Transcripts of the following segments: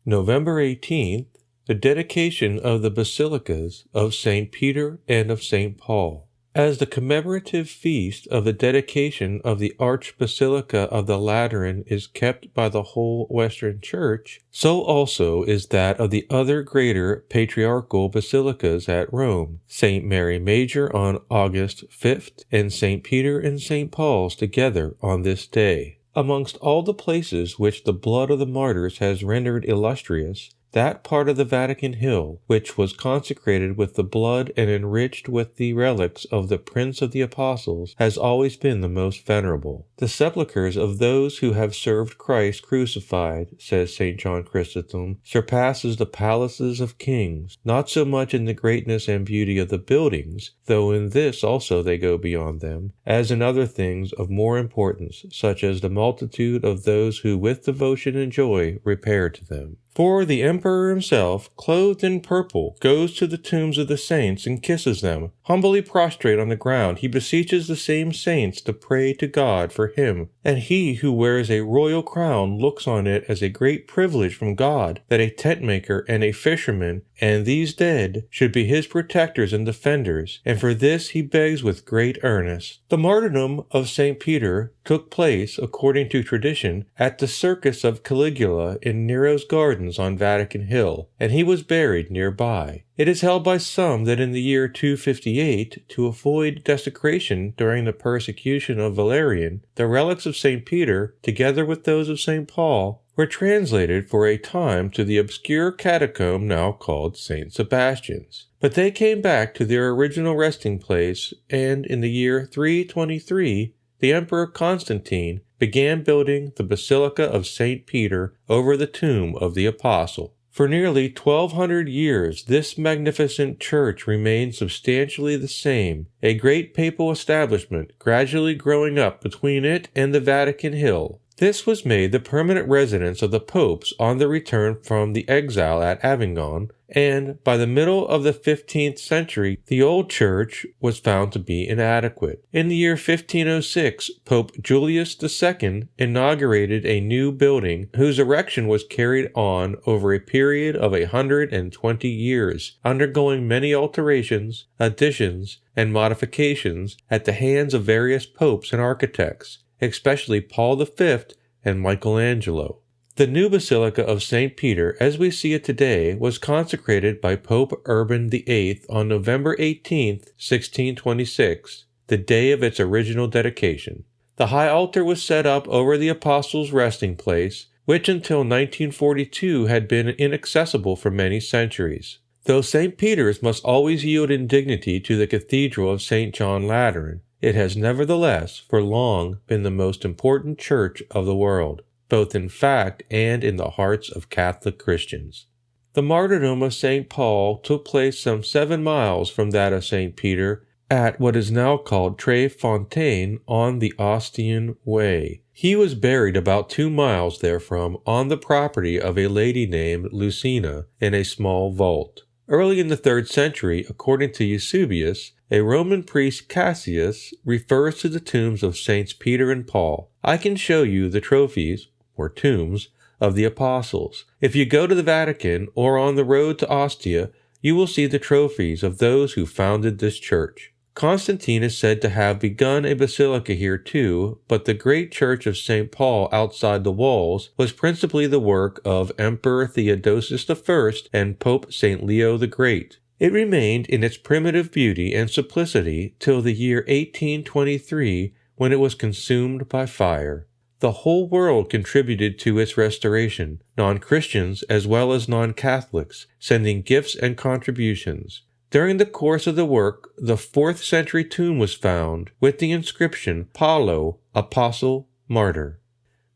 November 18th, the dedication of the Basilicas of St. Peter and of St. Paul. As the commemorative feast of the dedication of the Archbasilica of the Lateran is kept by the whole Western Church, so also is that of the other greater patriarchal basilicas at Rome, St. Mary Major on August 5th, and St. Peter and St. Paul's together on this day. Amongst all the places which the blood of the martyrs has rendered illustrious, that part of the Vatican Hill, which was consecrated with the blood and enriched with the relics of the Prince of the Apostles, has always been the most venerable. The sepulchres of those who have served Christ crucified, says St. John Chrysostom, surpasses the palaces of kings, not so much in the greatness and beauty of the buildings, though in this also they go beyond them, as in other things of more importance, such as the multitude of those who with devotion and joy repair to them. For the emperor himself, clothed in purple, goes to the tombs of the saints and kisses them. Humbly prostrate on the ground, he beseeches the same saints to pray to God for him. And he who wears a royal crown looks on it as a great privilege from God, that a tent maker and a fisherman, and these dead, should be his protectors and defenders, and for this he begs with great earnest. The martyrdom of St. Peter took place, according to tradition, at the Circus of Caligula in Nero's gardens on Vatican Hill, and he was buried nearby. It is held by some that in the year 258, to avoid desecration during the persecution of Valerian, the relics of St. Peter, together with those of St. Paul, were translated for a time to the obscure catacomb now called St. Sebastian's. But they came back to their original resting place, and in the year 323, the Emperor Constantine began building the Basilica of St. Peter over the tomb of the Apostle. For nearly 1,200 years, this magnificent church remained substantially the same, a great papal establishment gradually growing up between it and the Vatican Hill. This was made the permanent residence of the popes on their return from the exile at Avignon, and by the middle of the 15th century, the old church was found to be inadequate. In the year 1506, Pope Julius II inaugurated a new building whose erection was carried on over a period of 120 years, undergoing many alterations, additions, and modifications at the hands of various popes and architects, especially Paul V and Michelangelo. The new Basilica of St. Peter, as we see it today, was consecrated by Pope Urban VIII on November 18, 1626, the day of its original dedication. The high altar was set up over the Apostles' resting place, which until 1942 had been inaccessible for many centuries. Though St. Peter's must always yield in dignity to the Cathedral of St. John Lateran, it has nevertheless for long been the most important church of the world, both in fact and in the hearts of Catholic Christians. The martyrdom of St. Paul took place some 7 miles from that of St. Peter at what is now called Tre Fontaine on the Ostian Way. He was buried about 2 miles therefrom on the property of a lady named Lucina in a small vault. Early in the 3rd century, according to Eusebius, a Roman priest Cassius refers to the tombs of Saints Peter and Paul. I can show you the trophies, or tombs, of the apostles. If you go to the Vatican or on the road to Ostia, you will see the trophies of those who founded this church. Constantine is said to have begun a basilica here too, but the great church of St. Paul outside the walls was principally the work of Emperor Theodosius I and Pope St. Leo the Great. It remained in its primitive beauty and simplicity till the year 1823, when it was consumed by fire. The whole world contributed to its restoration, non-Christians as well as non-Catholics, sending gifts and contributions. During the course of the work, the 4th century tomb was found, with the inscription Paulo, Apostle, Martyr.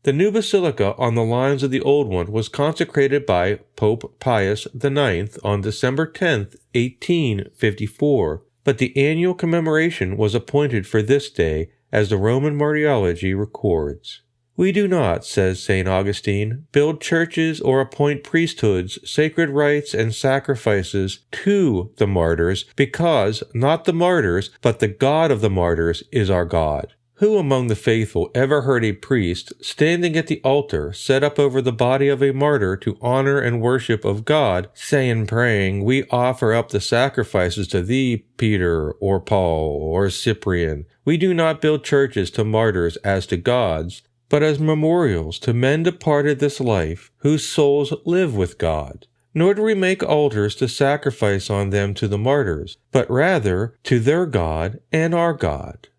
The new basilica on the lines of the old one was consecrated by Pope Pius IX on December 10, 1854, but the annual commemoration was appointed for this day, as the Roman Martyrology records. We do not, says St. Augustine, build churches or appoint priesthoods, sacred rites, and sacrifices to the martyrs, because not the martyrs, but the God of the martyrs is our God, Who among the faithful ever heard a priest, standing at the altar set up over the body of a martyr to honor and worship of God, say in praying, "We offer up the sacrifices to thee, Peter, or Paul, or Cyprian. We do not build churches to martyrs as to gods, but as memorials to men departed this life, whose souls live with God. Nor do we make altars to sacrifice on them to the martyrs, but rather to their God and our God."